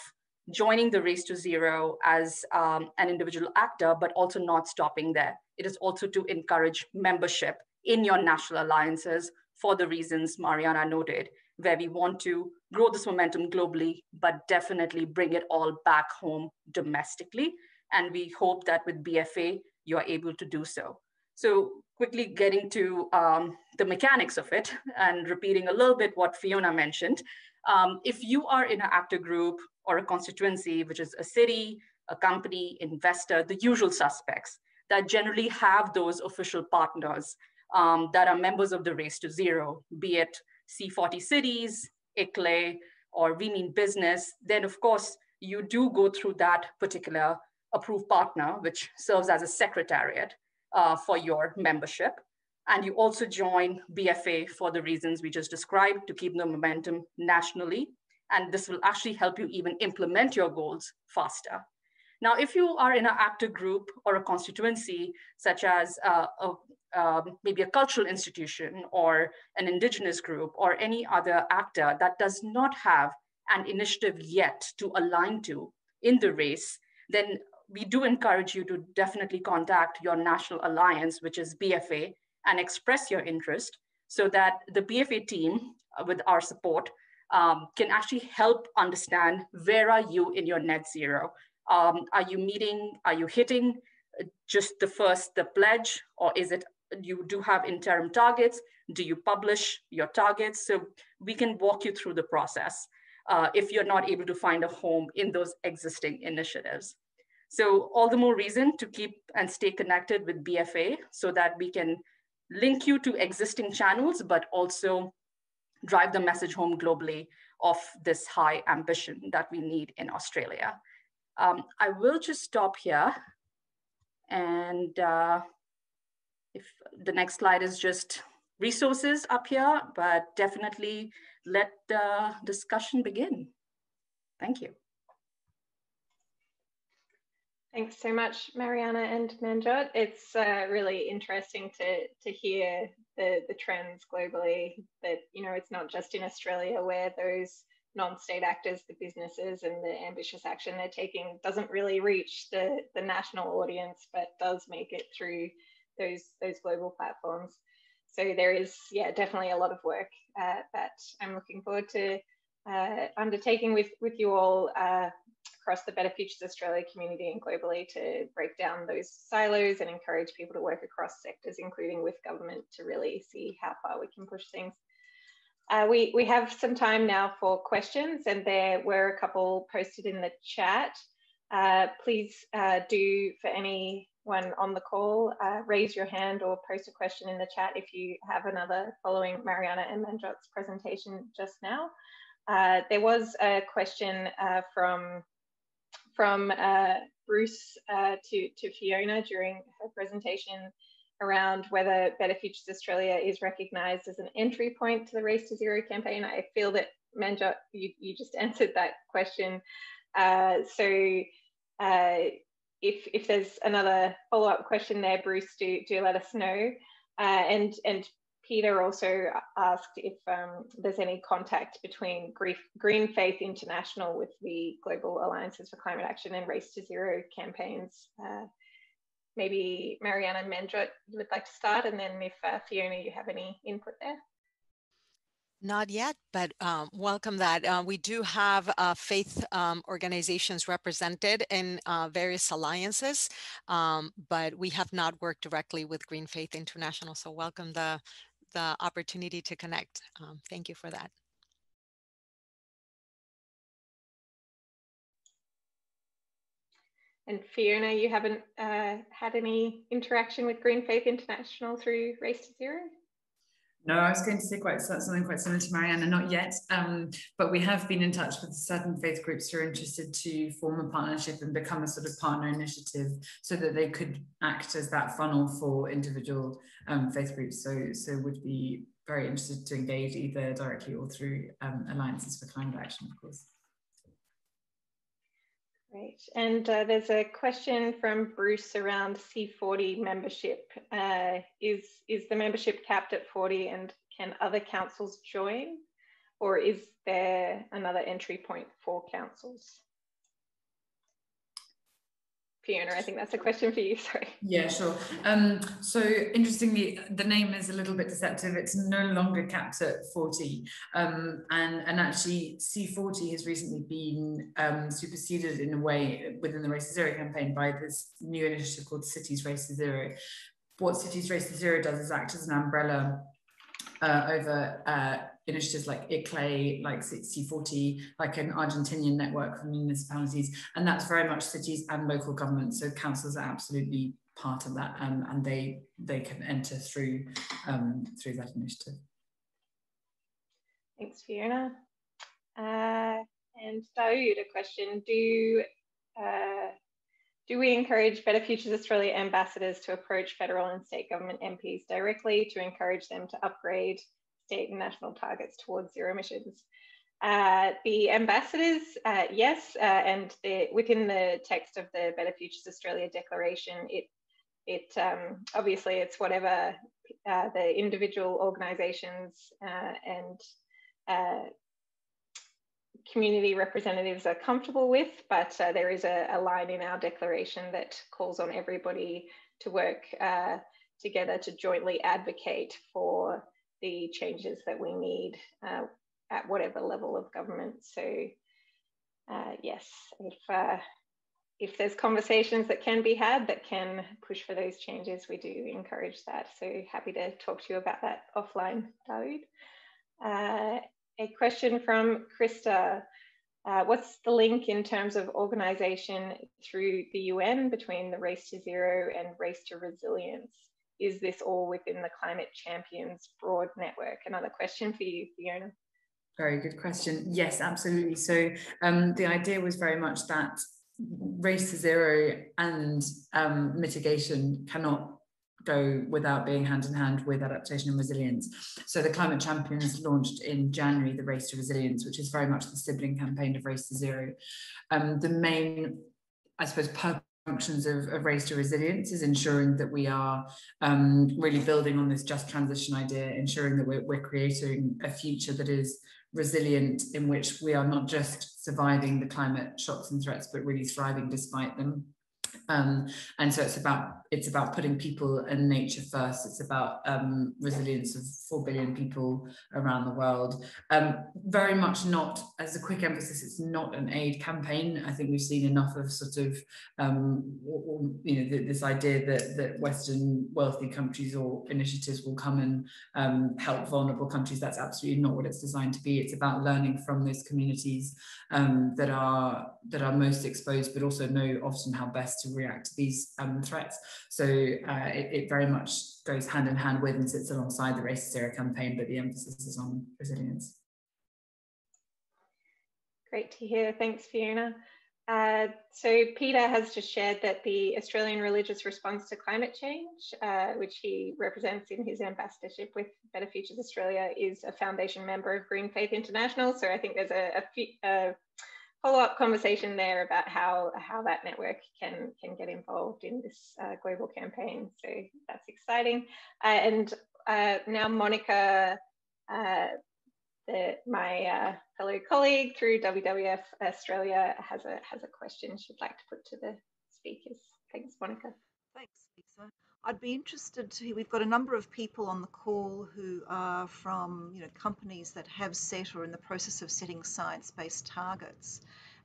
joining the Race to Zero as an individual actor, but also not stopping there. It is also to encourage membership in your national alliances for the reasons Mariana noted, where we want to grow this momentum globally, but definitely bring it all back home domestically. And we hope that with BFA, you're able to do so. So quickly getting to the mechanics of it and repeating a little bit what Fiona mentioned. If you are in an actor group or a constituency, which is a city, a company, investor, the usual suspects that generally have those official partners that are members of the Race to Zero, be it C40 cities, ICLE, or We Mean Business, then of course you do go through that particular approved partner, which serves as a secretariat for your membership. And you also join BFA for the reasons we just described, to keep the momentum nationally. And this will actually help you even implement your goals faster. Now, if you are in an actor group or a constituency, such as maybe a cultural institution or an indigenous group or any other actor that does not have an initiative yet to align to in the race, then we do encourage you to definitely contact your national alliance, which is BFA, and express your interest so that the BFA team, with our support, can actually help understand where are you in your net zero. Are you hitting just the pledge, or is it you do have interim targets? Do you publish your targets? So we can walk you through the process if you're not able to find a home in those existing initiatives. So all the more reason to keep and stay connected with BFA so that we can link you to existing channels, but also drive the message home globally of this high ambition that we need in Australia. I will just stop here. And if the next slide is just resources up here, but definitely let the discussion begin. Thank you. Thanks so much, Mariana and Manjyot. It's really interesting to hear the trends globally, that, you know, it's not just in Australia where those non-state actors, the businesses and the ambitious action they're taking doesn't really reach the national audience, but does make it through those global platforms. So there is, yeah, definitely a lot of work that I'm looking forward to undertaking with you all across the Better Futures Australia community and globally, to break down those silos and encourage people to work across sectors, including with government, to really see how far we can push things. We have some time now for questions, and there were a couple posted in the chat. Please do, for anyone on the call, raise your hand or post a question in the chat if you have another following Mariana and Manjyot's presentation just now. There was a question from Bruce to Fiona during her presentation around whether Better Futures Australia is recognised as an entry point to the Race to Zero campaign. I feel that, Manjyot, you just answered that question. If there's another follow-up question there, Bruce, do let us know. And Peter also asked if there's any contact between Green Faith International with the Global Alliances for Climate Action and Race to Zero campaigns. Maybe Mariana and Manjyot, you would like to start, and then if Fiona, you have any input there. Not yet, but welcome that. We do have faith organizations represented in various alliances, but we have not worked directly with Green Faith International. So welcome the opportunity to connect. Thank you for that. And Fiona, you haven't had any interaction with Green Faith International through Race to Zero? No, I was going to say something quite similar to Mariana, not yet, but we have been in touch with certain faith groups who are interested to form a partnership and become a sort of partner initiative so that they could act as that funnel for individual faith groups. So would be very interested to engage either directly or through alliances for climate action, of course. Great. And there's a question from Bruce around C40 membership. Is the membership capped at 40 and can other councils join? Or is there another entry point for councils? Fiona, I think that's a question for you, sorry. Yeah, sure. So interestingly, the name is a little bit deceptive. It's no longer capped at 40. And actually C40 has recently been superseded in a way within the Race to Zero campaign by this new initiative called Cities Race to Zero. What Cities Race to Zero does is act as an umbrella over initiatives like ICLE, like C40, like an Argentinian network for municipalities, and that's very much cities and local governments. So councils are absolutely part of that, and they can enter through that initiative. Thanks, Fiona. And Daoud, a question: do we encourage Better Futures Australia ambassadors to approach federal and state government MPs directly to encourage them to upgrade state and national targets towards zero emissions? The ambassadors, yes, and within the text of the Better Futures Australia Declaration, obviously it's whatever the individual organisations and community representatives are comfortable with, but there is a line in our declaration that calls on everybody to work together to jointly advocate for the changes that we need at whatever level of government. So yes, if there's conversations that can be had that can push for those changes, we do encourage that. So happy to talk to you about that offline, Daoud. A question from Krista. What's the link in terms of organisation through the UN between the Race to Zero and Race to Resilience? Is this all within the Climate Champions broad network? Another question for you, Fiona. Very good question. Yes, absolutely. So the idea was very much that Race to Zero and mitigation cannot go without being hand in hand with adaptation and resilience. So the Climate Champions launched in January the Race to Resilience, which is very much the sibling campaign of Race to Zero. The main, I suppose, functions of Race to Resilience is ensuring that we are really building on this just transition idea, ensuring that we're creating a future that is resilient, in which we are not just surviving the climate shocks and threats, but really thriving despite them. And so it's about putting people and nature first. It's about resilience of 4 billion people around the world. Very much not, as a quick emphasis, it's not an aid campaign. I think we've seen enough of sort of this idea that Western wealthy countries or initiatives will come and help vulnerable countries. That's absolutely not what it's designed to be. It's about learning from those communities that are most exposed, but also know often how best to react to these threats. So it very much goes hand in hand with and sits alongside the Race to Zero campaign, but the emphasis is on resilience. Great to hear. Thanks, Fiona. So Peter has just shared that the Australian Religious Response to Climate Change, which he represents in his ambassadorship with Better Futures Australia, is a foundation member of Green Faith International. So I think there's a follow-up conversation there about how that network can get involved in this global campaign. So that's exciting. And now Monica, my fellow colleague through WWF Australia, has a question she'd like to put to the speakers. Thanks, Monica. Thanks, Lisa. I'd be interested to hear, we've got a number of people on the call who are from companies that have set or in the process of setting science-based targets.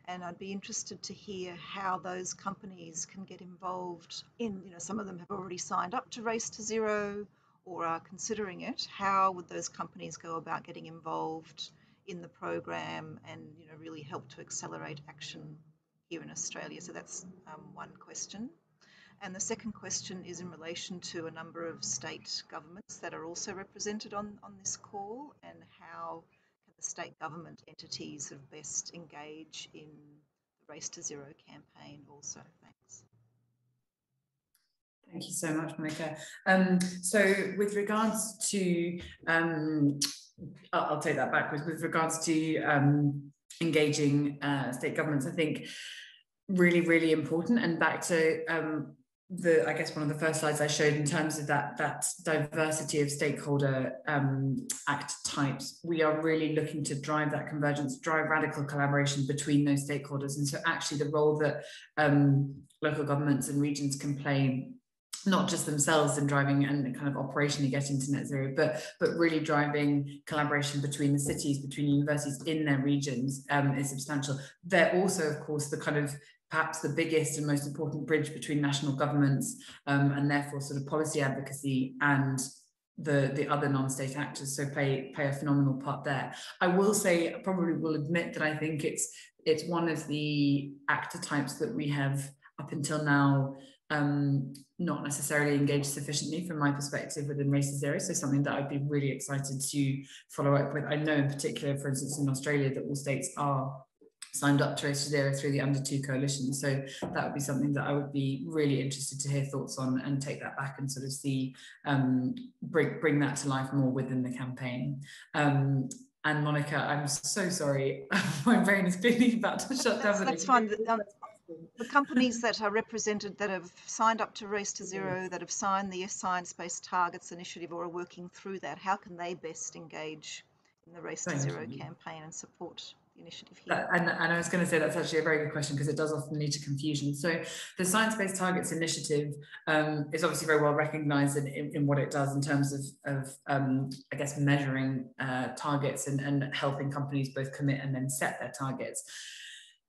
And I'd be interested to hear how those companies can get involved in, some of them have already signed up to Race to Zero or are considering it. How would those companies go about getting involved in the program and really help to accelerate action here in Australia? So that's one question. And the second question is in relation to a number of state governments that are also represented on this call, and how can the state government entities sort of best engage in the Race to Zero campaign also? Thanks. Thank you so much, Monica. So with regards to, I'll take that backwards, with regards to engaging state governments, I think really, really important. And back to I guess one of the first slides I showed in terms of that diversity of stakeholder act types, we are really looking to drive that convergence, drive radical collaboration between those stakeholders. And so actually the role that local governments and regions can play, not just themselves in driving and kind of operationally getting to net zero, but really driving collaboration between the cities, between universities in their regions is substantial. They're also, of course, the kind of perhaps the biggest and most important bridge between national governments and therefore sort of policy advocacy and the other non-state actors, so play a phenomenal part there. I will say, I probably will admit that I think it's one of the actor types that we have up until now not necessarily engaged sufficiently from my perspective within Race to Zero, so something that I'd be really excited to follow up with. I know in particular, for instance, in Australia, that all states are signed up to Race to Zero through the Under 2 coalition, so that would be something that I would be really interested to hear thoughts on and take that back and sort of see, bring that to life more within the campaign. And Monica, I'm so sorry, my brain is clearly about to shut down. That's fine. The companies that are represented, that have signed up to Race to Zero, that have signed the Science-Based Targets Initiative or are working through that, how can they best engage in the Race to Zero campaign and support the initiative here? And I was going to say that's actually a very good question, because it does often lead to confusion. So the Science-Based Targets Initiative is obviously very well recognised in what it does in terms of I guess, measuring targets and helping companies both commit and then set their targets.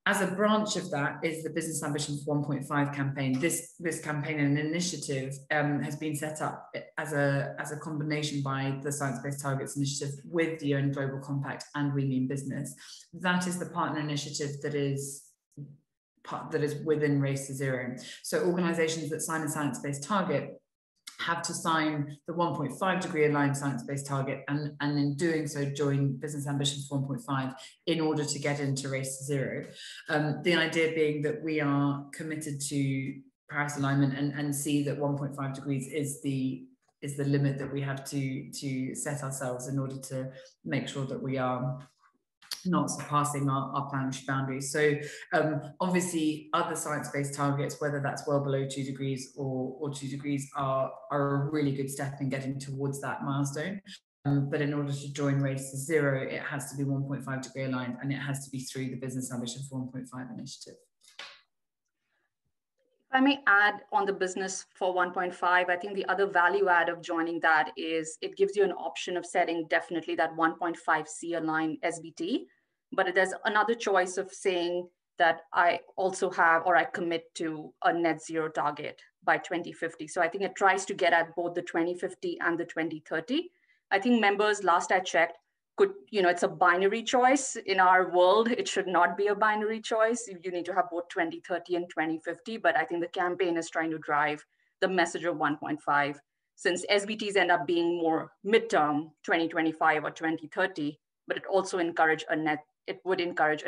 As a branch of that is the Business Ambition for 1.5 campaign. This campaign and initiative has been set up as a combination by the Science-Based Targets Initiative with the UN Global Compact and We Mean Business. That is the partner initiative that is within Race to Zero. So organisations that sign a science-based target have to sign the 1.5 degree aligned science-based target, and in doing so join Business Ambition for 1.5 in order to get into Race to Zero. The idea being that we are committed to Paris alignment and see that 1.5 degrees is the limit that we have to set ourselves in order to make sure that we are not surpassing our planetary boundaries. So obviously other science-based targets, whether that's well below 2 degrees or 2 degrees, are a really good step in getting towards that milestone. But in order to join Race to Zero, it has to be 1.5 degree aligned, and it has to be through the Business Ambition for 1.5 initiative. If I may add on the Business for 1.5, I think the other value add of joining that is it gives you an option of setting definitely that 1.5C aligned SBT, but there's another choice of saying that I also have, or I commit to a net zero target by 2050. So I think it tries to get at both the 2050 and the 2030. I think members, last I checked, could, it's a binary choice. In our world, it should not be a binary choice. You need to have both 2030 and 2050, but I think the campaign is trying to drive the message of 1.5, since SBTs end up being more midterm, 2025 or 2030, but it also would encourage a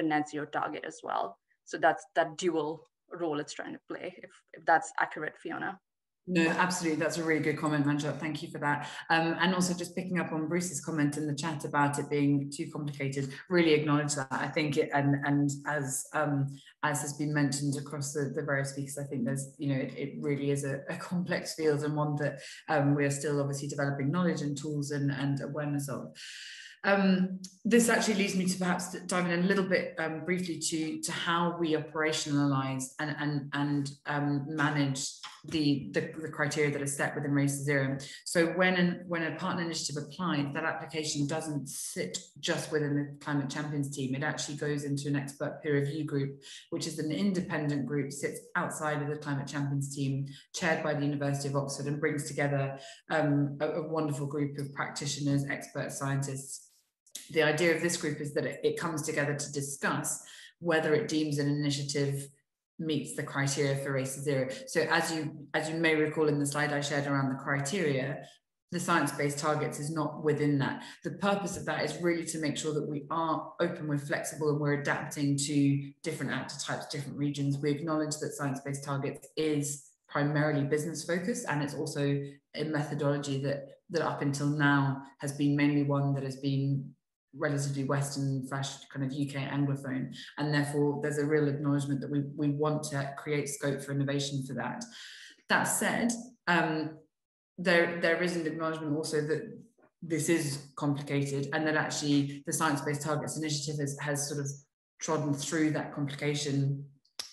net zero target as well. So that's that dual role it's trying to play, if that's accurate, Fiona. No, absolutely. That's a really good comment, Manjyot. Thank you for that. And also just picking up on Bruce's comment in the chat about it being too complicated, really acknowledge that. I think it, and as has been mentioned across the various speakers, I think there's, it really is a complex field, and one that we are still obviously developing knowledge and tools and awareness of. This actually leads me to perhaps dive in a little bit briefly to how we operationalize and manage the criteria that are set within Race to Zero. So when a partner initiative applies, that application doesn't sit just within the Climate Champions team. It actually goes into an expert peer review group, which is an independent group, sits outside of the Climate Champions team, chaired by the University of Oxford, and brings together a wonderful group of practitioners, expert scientists. The idea of this group is that it comes together to discuss whether it deems an initiative meets the criteria for Race to Zero. So as you may recall in the slide I shared around the criteria, the science-based targets is not within that. The purpose of that is really to make sure that we are open, we're flexible, and we're adapting to different actor types, different regions. We acknowledge that science-based targets is primarily business focused, and it's also a methodology that up until now has been mainly one that has been relatively Western / kind of UK Anglophone, and therefore there's a real acknowledgement that we want to create scope for innovation for that. That said, there is an acknowledgement also that this is complicated, and that actually the Science-Based Targets Initiative has sort of trodden through that complication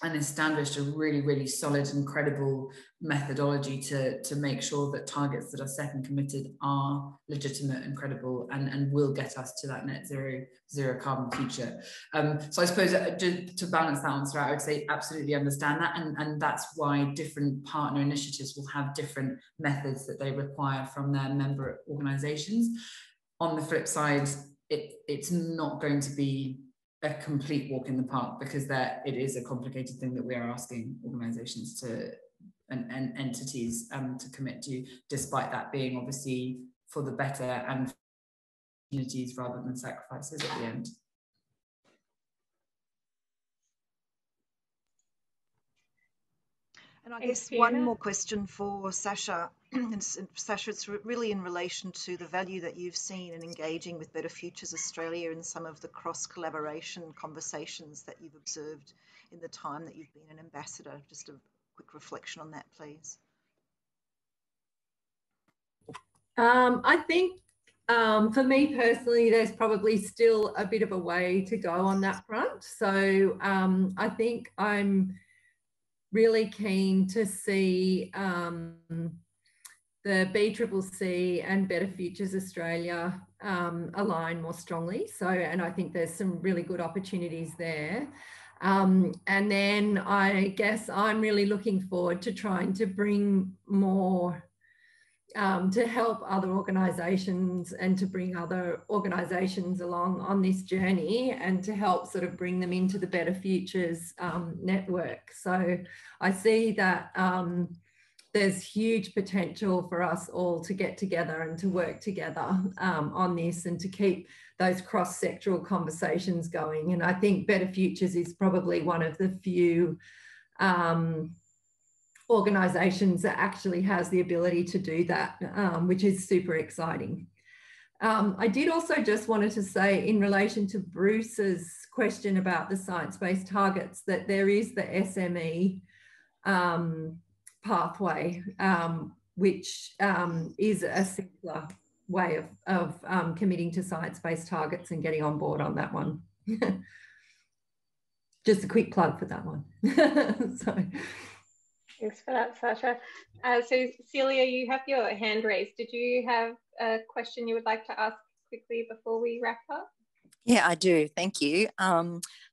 and established a really, really solid and credible methodology to make sure that targets that are set and committed are legitimate and credible and will get us to that net zero carbon future. So I suppose to balance that answer out, I would say absolutely understand that, and that's why different partner initiatives will have different methods that they require from their member organisations. On the flip side, it's not going to be a complete walk in the park, because it is a complicated thing that we are asking organisations to and entities to commit to, despite that being obviously for the better and communities rather than sacrifices at the end. And I guess one more question for Sasha. And Sasha, it's really in relation to the value that you've seen in engaging with Better Futures Australia and some of the cross-collaboration conversations that you've observed in the time that you've been an ambassador. Just a quick reflection on that, please. I think for me personally, there's probably still a bit of a way to go on that front. So I think I'm really keen to see the BCCC and Better Futures Australia align more strongly. So, and I think there's some really good opportunities there. And then I guess I'm really looking forward to trying to bring more, to help other organisations and to bring other organisations along on this journey and to help sort of bring them into the Better Futures network. So I see that there's huge potential for us all to get together and to work together on this and to keep those cross-sectoral conversations going. And I think Better Futures is probably one of the few organisations that actually has the ability to do that, which is super exciting. I did also just wanted to say in relation to Bruce's question about the science-based targets that there is the SME pathway, which is a simpler way of committing to science-based targets and getting on board on that one. Just a quick plug for that one. So. Thanks for that, Sasha. So Celia, you have your hand raised. Did you have a question you would like to ask quickly before we wrap up? Yeah, I do. Thank you.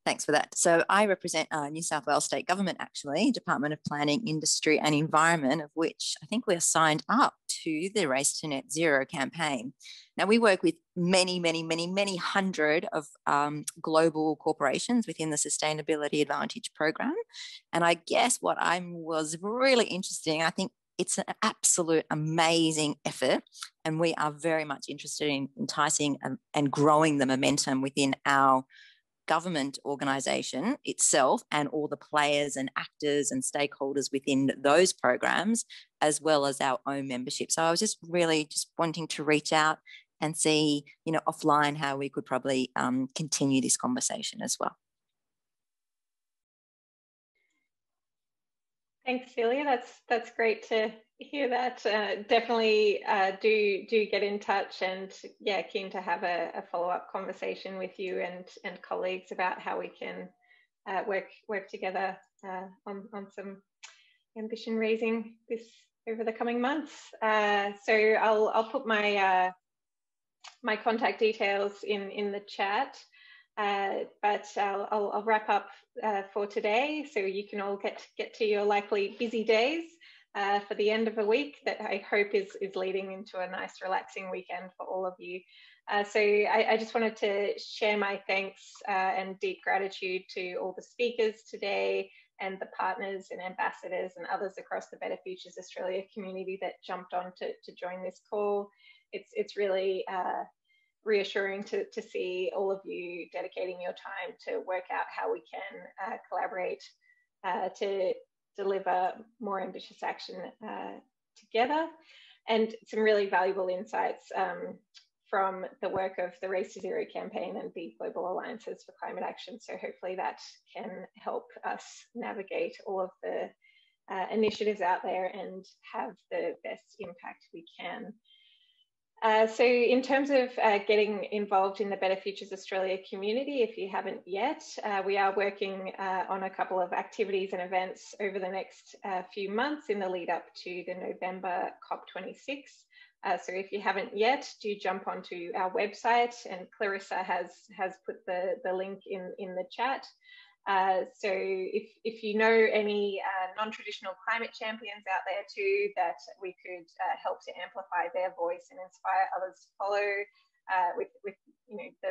Thanks for that. So I represent New South Wales State Government, actually, Department of Planning, Industry and Environment, of which I think we're signed up to the Race to Net Zero campaign. Now, we work with many hundred of global corporations within the Sustainability Advantage program. And I guess what was really interesting, I think it's an absolute amazing effort, and we are very much interested in enticing and growing the momentum within our government organisation itself and all the players and actors and stakeholders within those programs, as well as our own membership. So I was just really wanting to reach out and see, offline how we could probably continue this conversation as well. Thanks, Celia. That's great to hear that. Definitely do get in touch, and yeah, keen to have a follow-up conversation with you and colleagues about how we can work together on some ambition raising this over the coming months. So I'll put my my contact details in the chat. But I'll wrap up for today, so you can all get to your likely busy days for the end of a week that I hope is leading into a nice relaxing weekend for all of you. So I just wanted to share my thanks and deep gratitude to all the speakers today, and the partners and ambassadors and others across the Better Futures Australia community that jumped on to join this call. It's really reassuring to see all of you dedicating your time to work out how we can collaborate to deliver more ambitious action together, and some really valuable insights from the work of the Race to Zero campaign and the Global Alliances for Climate Action. So hopefully that can help us navigate all of the initiatives out there and have the best impact we can. So in terms of getting involved in the Better Futures Australia community, if you haven't yet, we are working on a couple of activities and events over the next few months in the lead up to the November COP26. So if you haven't yet, do jump onto our website, and Clarissa has put the link in the chat. So if you know any non-traditional climate champions out there too, that we could help to amplify their voice and inspire others to follow, with you know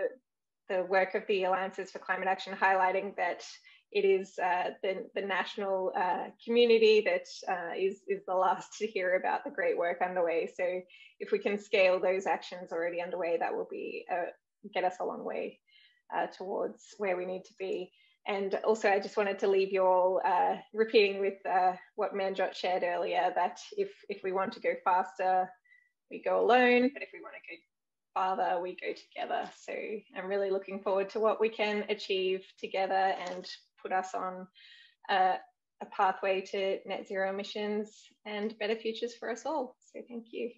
the work of the Alliances for Climate Action highlighting that it is the national community that is the last to hear about the great work underway. So if we can scale those actions already underway, that will be get us a long way towards where we need to be. And also, I just wanted to leave you all repeating with what Manjyot shared earlier, that if we want to go faster, we go alone, but if we want to go farther, we go together. So I'm really looking forward to what we can achieve together and put us on a pathway to net zero emissions and better futures for us all. So thank you.